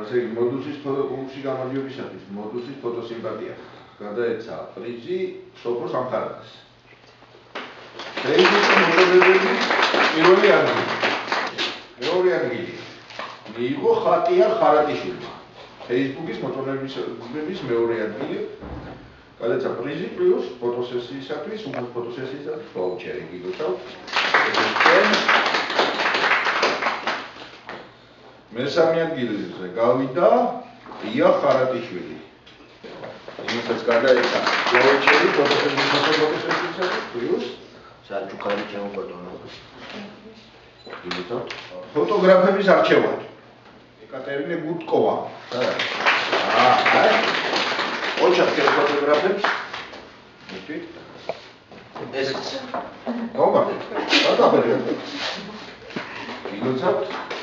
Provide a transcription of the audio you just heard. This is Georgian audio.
ასე იგი მოდუსის ფოტოკონკურსში გამარჯვებისათვის მოდუსის ფოტოსიმპათია გადაეცა პრიზი სოფო სამხარაკას. Facebook-ის მოწოდებების პირველი ადგილი მიიღო ხატიარ ხარატიშვილმა. Facebook-ის მოწოდებების მეორე ადგილი გადაეცა პრიზი პლუს ფოტოსესიისათვის, უბრალოდ ფოტოსესიისათვის ვაუჩერი გიგოთავთ. მესამე ადგილზე გავიდა ია ხარატიშვილი. იმასაც გადაეცა ვაუჩერი ფოტოსესიისათვის პლუს საჩუქარი ჩემო ბატონო. გიგოთავთ. ფოტოგრაფების არჩევანი. ეკატერინე გუტკოვა. ოჩახე ფოტოგრაფებს. მიტყვით. ეს. ნომერი. გადაბერე. გიგოთავთ.